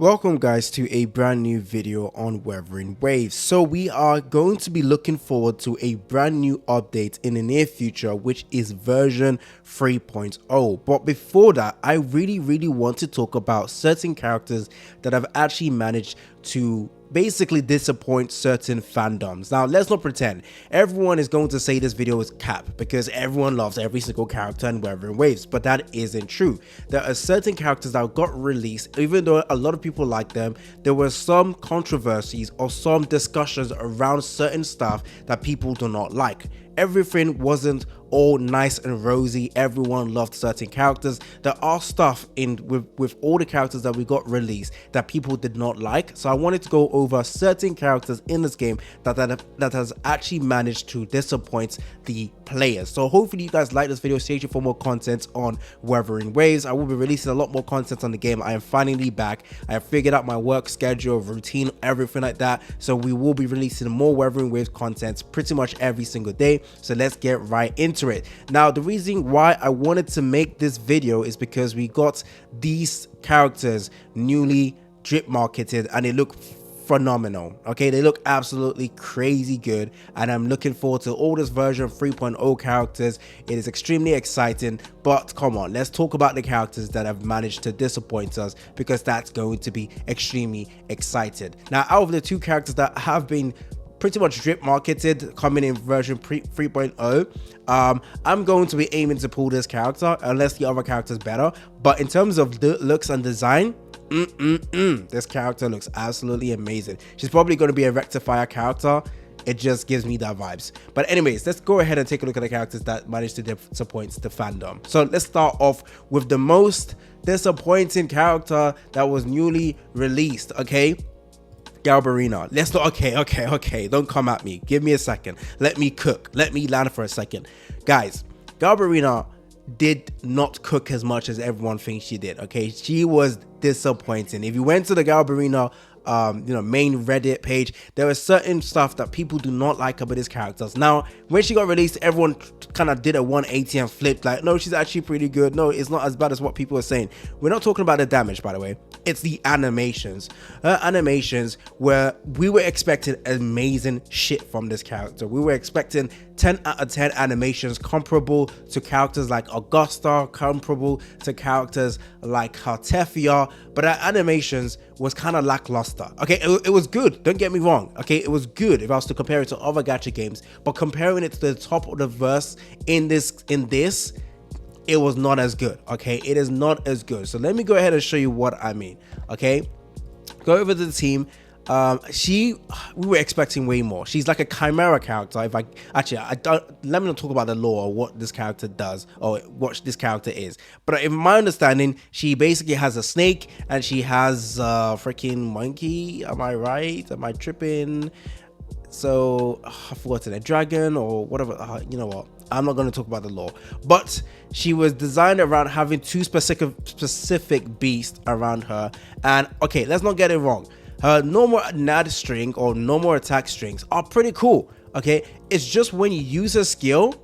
Welcome guys to a brand new video on Wuthering Waves. So we are going to be looking forward to a brand new update in the near future, which is version 3.0. But before that, I really want to talk about certain characters that have actually managed to basically disappoint certain fandoms. Now let's not pretend everyone is going to say this video is cap because everyone loves every single character in Wuthering Waves, but that isn't true. There are certain characters that got released, even though a lot of people like them, there were some controversies or some discussions around certain stuff that people do not like. Everything wasn't all nice and rosy. Everyone loved certain characters. There are stuff in with all the characters that we got released that people did not like. So I wanted to go over certain characters in this game that has actually managed to disappoint the players. So hopefully you guys like this video. Stay tuned for more content on Wuthering Waves. I will be releasing a lot more content on the game. I am finally back. I have figured out my work schedule, routine, everything like that. So we will be releasing more Wuthering Waves content pretty much every single day. So let's get right into it. Now the reason why I wanted to make this video is because we got these characters newly drip marketed and they look phenomenal. Okay, they look absolutely crazy good, and I'm looking forward to all this version 3.0 characters. It is extremely exciting, but come on, let's talk about the characters that have managed to disappoint us, because that's going to be extremely excited. Now out of the two characters that have been pretty much drip marketed coming in version 3.0, I'm going to be aiming to pull this character unless the other character is better. But in terms of the looks and design, this character looks absolutely amazing. She's probably going to be a rectifier character. It just gives me that vibes. But anyways, let's go ahead and take a look at the characters that managed to disappoint the fandom. So let's start off with the most disappointing character that was newly released. Okay, Galbrena. Let's not, okay, don't come at me. Give me a second. Let me cook. Let me land for a second. Guys, Galbrena did not cook as much as everyone thinks she did. Okay, she was disappointing. If you went to the Galbrena main Reddit page, there was certain stuff that people do not like about his characters. Now when she got released, everyone kind of did a 180 and flipped like, no, she's actually pretty good. No, it's not as bad as what people are saying. We're not talking about the damage, by the way. It's the animations. Her animations, where we were expecting amazing shit from this character. We were expecting 10 out of 10 animations comparable to characters like Augusta, comparable to characters like Hartefia, but her animations was kind of lackluster. Okay, it was good, don't get me wrong. Okay, it was good if I was to compare it to other gacha games, but comparing it to the top of the verse in this, it was not as good. Okay, it is not as good. So let me go ahead and show you what I mean. Okay, go over to the team. We were expecting way more. She's like a chimera character. I don't, let me not talk about the lore or what this character does or what this character is, but in my understanding, she basically has a snake and she has a freaking monkey. Am I right? Am I tripping? So I forgot a dragon or whatever. You know what, I'm not going to talk about the lore, but she was designed around having two specific beasts around her. And okay, let's not get it wrong, her normal NAD string or normal attack strings are pretty cool. Okay, it's just when you use a skill,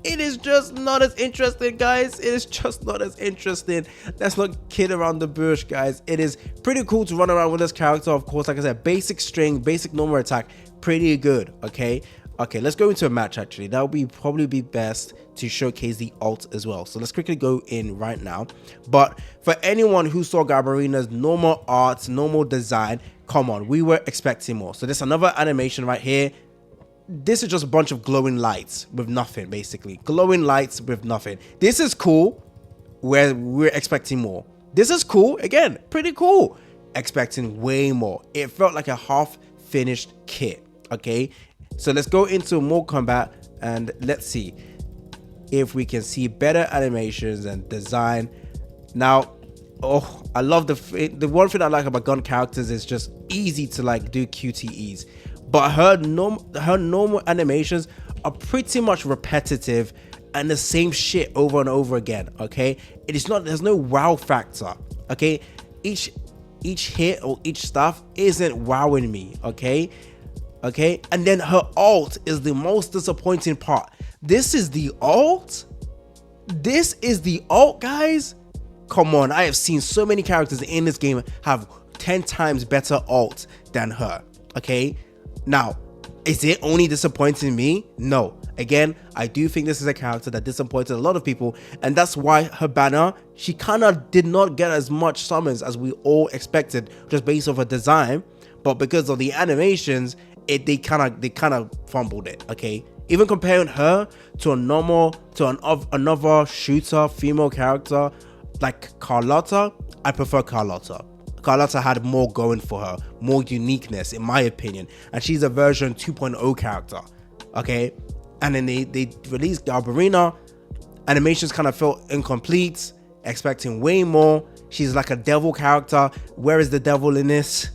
it is just not as interesting, guys. It is just not as interesting. Let's not kid around the bush, guys. It is pretty cool to run around with this character. Of course, like I said, basic string, basic normal attack, pretty good. Okay, let's go into a match. Actually, that would probably be best to showcase the ult as well. So let's quickly go in right now. But for anyone who saw Galbrena's normal art, normal design, come on, we were expecting more. So there's another animation right here. This is just a bunch of glowing lights with nothing, basically. Glowing lights with nothing. This is cool, where we're expecting more. This is cool, again, pretty cool. Expecting way more. It felt like a half-finished kit, okay? So let's go into more combat and let's see if we can see better animations and design. Now, oh, I love the one thing I like about gun characters is just easy to like do QTEs. But her normal animations are pretty much repetitive and the same shit over and over again. Okay, it is not. There's no wow factor. Okay, each hit or each stuff isn't wowing me. Okay, and then her ult is the most disappointing part. This is the ult. This is the ult, guys. come on, I have seen so many characters in this game have 10 times better ult than her. Okay, now is it only disappointing me? No. Again, I do think this is a character that disappointed a lot of people, and that's why her banner, she kind of did not get as much summons as we all expected, just based off her design. But because of the animations, they kind of fumbled it. Okay, even comparing her to another shooter female character like Carlotta, I prefer Carlotta. Carlotta had more going for her, more uniqueness in my opinion, and she's a version 2.0 character. Okay, and then they released Galbrena. Animations kind of felt incomplete, expecting way more. She's like a devil character. Where is the devil in this?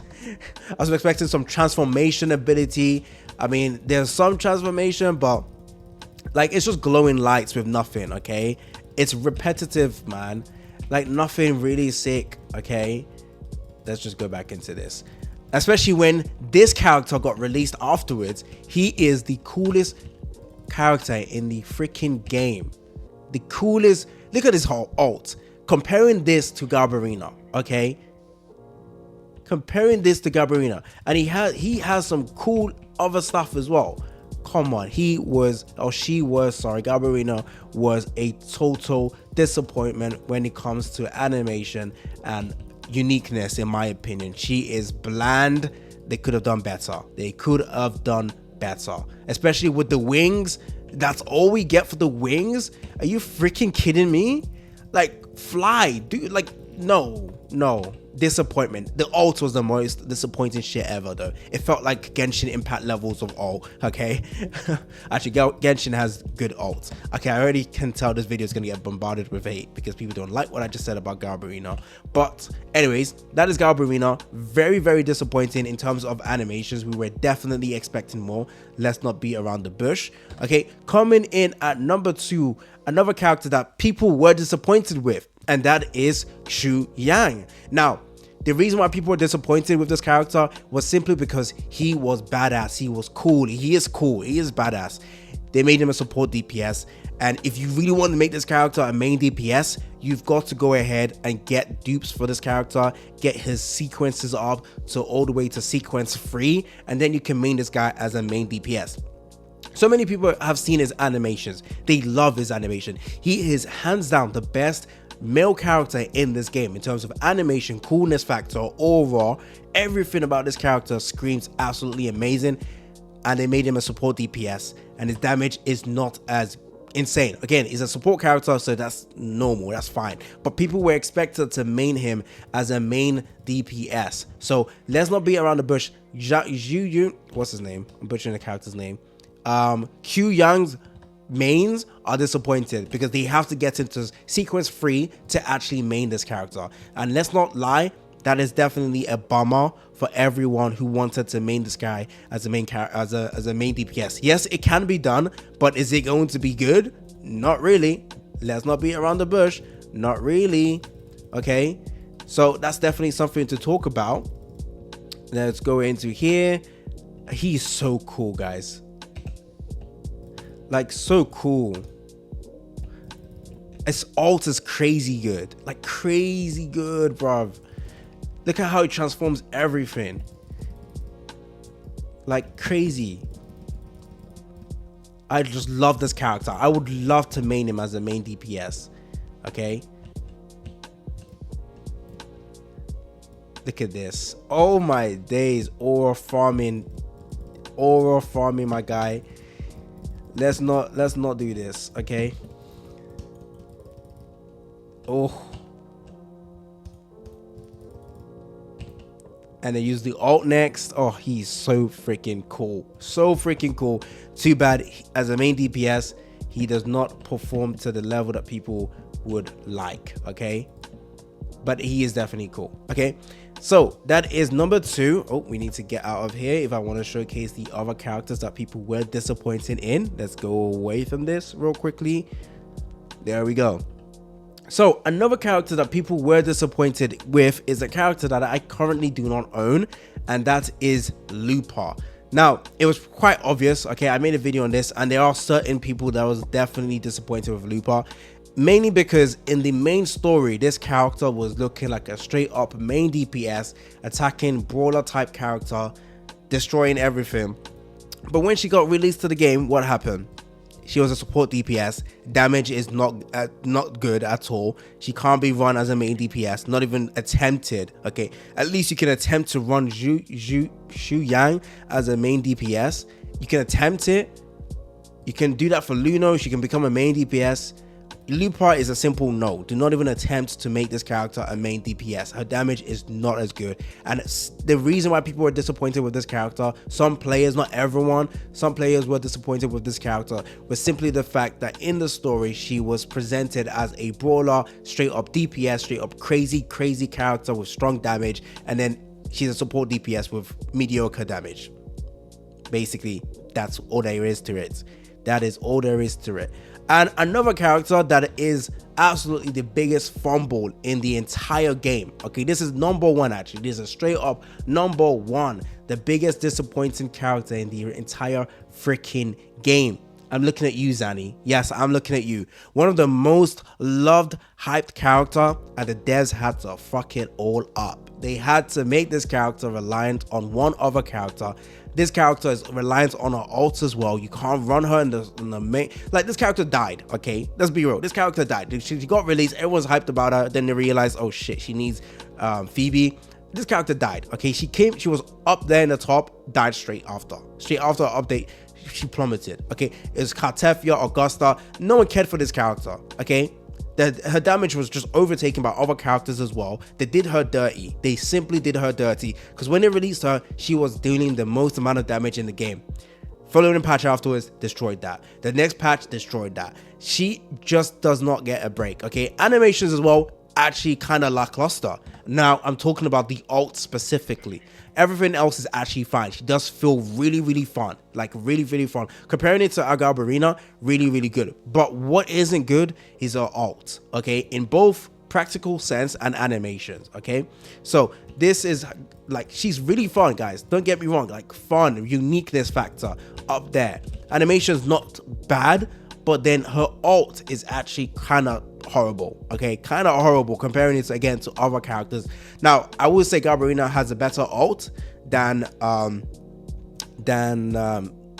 I was expecting some transformation ability. I mean, there's some transformation, but like it's just glowing lights with nothing. Okay, it's repetitive, man. Like nothing really sick. Okay, let's just go back into this, especially when this character got released afterwards. He is the coolest character in the freaking game. The coolest. Look at his whole ult. Comparing this to Galbrena, okay? Comparing this to Galbrena, and he has some cool other stuff as well. Come on, she was, sorry, Galbrena was a total disappointment when it comes to animation and uniqueness, in my opinion. She is bland. They could have done better. Especially with the wings. That's all we get for the wings. Are you freaking kidding me? Like, fly, dude. Like, no, disappointment. The ult was the most disappointing shit ever, though. It felt like Genshin Impact levels of ult. Okay, actually, Genshin has good ults. Okay, I already can tell this video is gonna get bombarded with hate because people don't like what I just said about Galbrena. But anyways, that is Galbrena. Very, very disappointing in terms of animations. We were definitely expecting more. Let's not beat around the bush. Okay, coming in at number 2, another character that people were disappointed with, and that is Shu Yang. Now, the reason why people were disappointed with this character was simply because he was badass. He was cool. He is cool. He is badass. They made him a support DPS. And if you really want to make this character a main DPS, you've got to go ahead and get dupes for this character, get his sequences up to all the way to sequence 3, and then you can main this guy as a main DPS. So many people have seen his animations. They love his animation. He is hands down the best male character in this game in terms of animation, coolness factor, aura. Everything about this character screams absolutely amazing, and they made him a support DPS, and his damage is not as insane. Again, he's a support character, so that's normal, that's fine, but people were expected to main him as a main DPS. So let's not beat around the bush. What's his name? I'm butchering the character's name. Shu Yang's mains are disappointed because they have to get into sequence 3 to actually main this character. And let's not lie, that is definitely a bummer for everyone who wanted to main this guy as a main as a main DPS. Yes, it can be done, but is it going to be good? Not really. Let's not beat around the bush. Not really. Okay, so that's definitely something to talk about. Let's go into here. He's so cool, guys. Like, so cool. His ult is crazy good. Like, crazy good, bruv. Look at how he transforms everything. Like, crazy. I just love this character. I would love to main him as a main DPS. Okay. Look at this. Oh my days. Aura farming, my guy. Let's not do this, okay? Oh. And they use the ult next. Oh, he's so freaking cool. So freaking cool. Too bad as a main DPS, he does not perform to the level that people would like, okay? But he is definitely cool, okay? So that is number 2. Oh, we need to get out of here if I want to showcase the other characters that people were disappointed in. Let's go away from this real quickly. There we go. So another character that people were disappointed with is a character that I currently do not own, and that is Lupar. Now, it was quite obvious, okay? I made a video on this, and there are certain people that was definitely disappointed with Lupar. Mainly because in the main story, this character was looking like a straight up main DPS, attacking brawler type character, destroying everything. But when she got released to the game, what happened? She was a support DPS. Damage is not good at all. She can't be run as a main DPS, not even attempted. Okay, at least you can attempt to run Shu Yang as a main DPS. You can attempt it. You can do that for Luno. She can become a main DPS. Lupar is a simple no. Do not even attempt to make this character a main DPS. Her damage is not as good, and the reason why people were disappointed with this character, some players, not everyone, some players were disappointed with this character, was simply the fact that in the story she was presented as a brawler, straight up DPS, straight up crazy character with strong damage, and then she's a support DPS with mediocre damage. Basically, that's all there is to it. That is all there is to it. And another character that is absolutely the biggest fumble in the entire game. Okay, this is number one actually. This is straight up number one. The biggest disappointing character in the entire freaking game. I'm looking at you, Zany. Yes, I'm looking at you. One of the most loved, hyped character, and the devs had to fuck it all up. They had to make this character reliant on one other character. This character is reliant on her ult as well. You can't run her in the main. Like, this character died, okay? Let's be real. This character died. She got released. Everyone's hyped about her. Then they realized, oh shit, she needs Phoebe. This character died, okay? She was up there in the top, died straight after. Straight after her update, she plummeted, okay? It was Cartefia, Augusta. No one cared for this character, okay? Her damage was just overtaken by other characters as well. They did her dirty. They simply did her dirty, because when they released her, she was dealing the most amount of damage in the game. Following patch afterwards, destroyed that. The next patch, destroyed that. She just does not get a break, okay? Animations as well, actually kind of lackluster. Now, I'm talking about the ult specifically. Everything else is actually fine. She does feel really fun, like really fun. Comparing it to Galbrena, really good. But what isn't good is her ult, okay? In both practical sense and animations, okay? So this is like, she's really fun, guys. Don't get me wrong, like fun, uniqueness factor up there. Animation's not bad, but then her ult is actually kind of horrible, okay? Kind of horrible comparing it again to other characters. Now, I would say Galbrena has a better ult than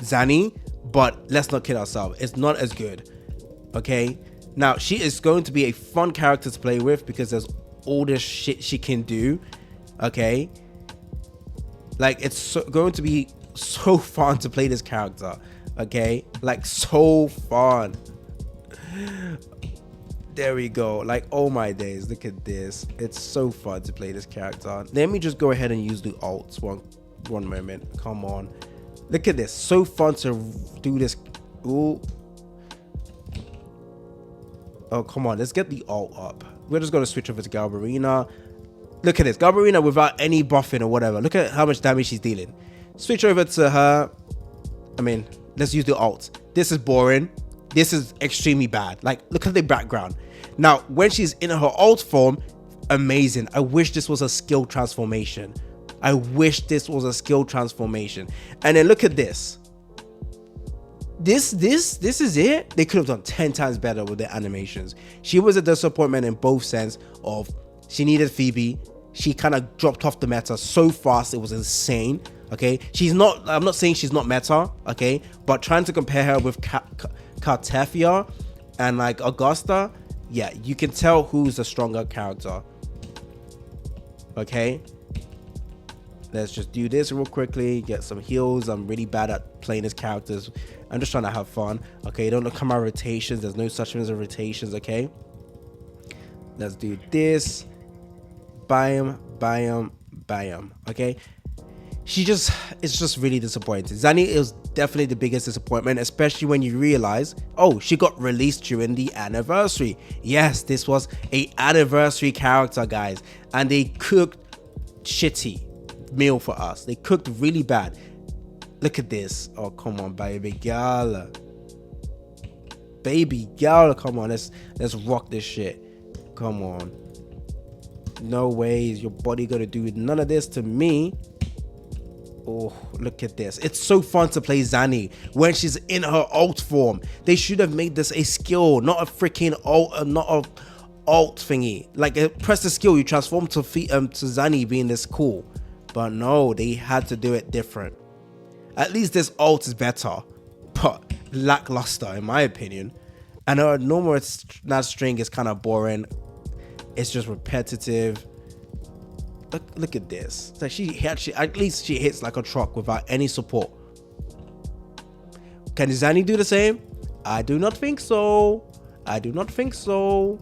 Zany, but let's not kid ourselves. It's not as good, okay? Now, she is going to be a fun character to play with because there's all this shit she can do, okay? Like, it's going to be so fun to play this character, okay? Like, so fun. There we go. Like, oh my days, look at this. It's so fun to play this character. Let me just go ahead and use the ults one moment. Come on, look at this. So fun to do this. Ooh. Oh, come on, let's get the ult up. We're just gonna switch over to Galbrena. Look at this, Galbrena without any buffing or whatever. Look at how much damage she's dealing. Switch over to her. I mean, let's use the ult. This is boring. This is extremely bad. Like, look at the background. Now, when she's in her ult form, amazing. I wish this was a skill transformation. I wish this was a skill transformation. And then look at this. This is it. They could have done 10 times better with their animations. She was a disappointment in both sense of she needed Phoebe. She kind of dropped off the meta so fast. It was insane. Okay, I'm not saying she's not meta, okay, but trying to compare her with Cartefia and like Augusta, yeah, you can tell who's the stronger character. Okay, let's just do this real quickly, get some heals. I'm really bad at playing as characters. I'm just trying to have fun. Okay, don't look at my rotations. There's no such thing as rotations. Okay, let's do this. Bam. Okay, it's just really disappointing. Zany is definitely the biggest disappointment, especially when you realize, oh, she got released during the anniversary. Yes, this was a anniversary character, guys, and they cooked shitty meal for us. They cooked really bad. Look at this. Oh, come on, baby girl, come on, let's rock this shit. Come on. No ways your body gonna do none of this to me. Oh, look at this. It's so fun to play Zany when she's in her alt form. They should have made this a skill, not a freaking alt, not a alt thingy. Like, press the skill, you transform to Zany being this cool. But no, they had to do it different. At least this alt is better, but lackluster in my opinion. And her normal nav string is kind of boring. It's just repetitive. Look at this. It's like she actually, at least she hits like a truck without any support. Can Zany do the same? I do not think so. I do not think so.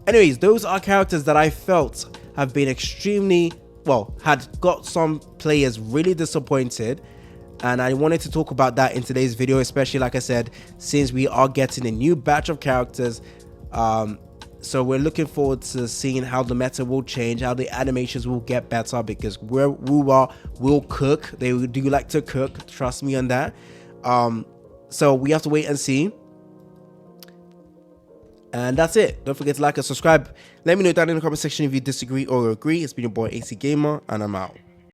Anyways, those are characters that I felt have been extremely, well, had got some players really disappointed. And I wanted to talk about that in today's video, especially like I said, since we are getting a new batch of characters. So we're looking forward to seeing how the meta will change, how the animations will get better, because Lupar will cook. They do like to cook, trust me on that. So we have to wait and see. And that's it. Don't forget to like and subscribe. Let me know down in the comment section if you disagree or agree. It's been your boy AC Gamer, and I'm out.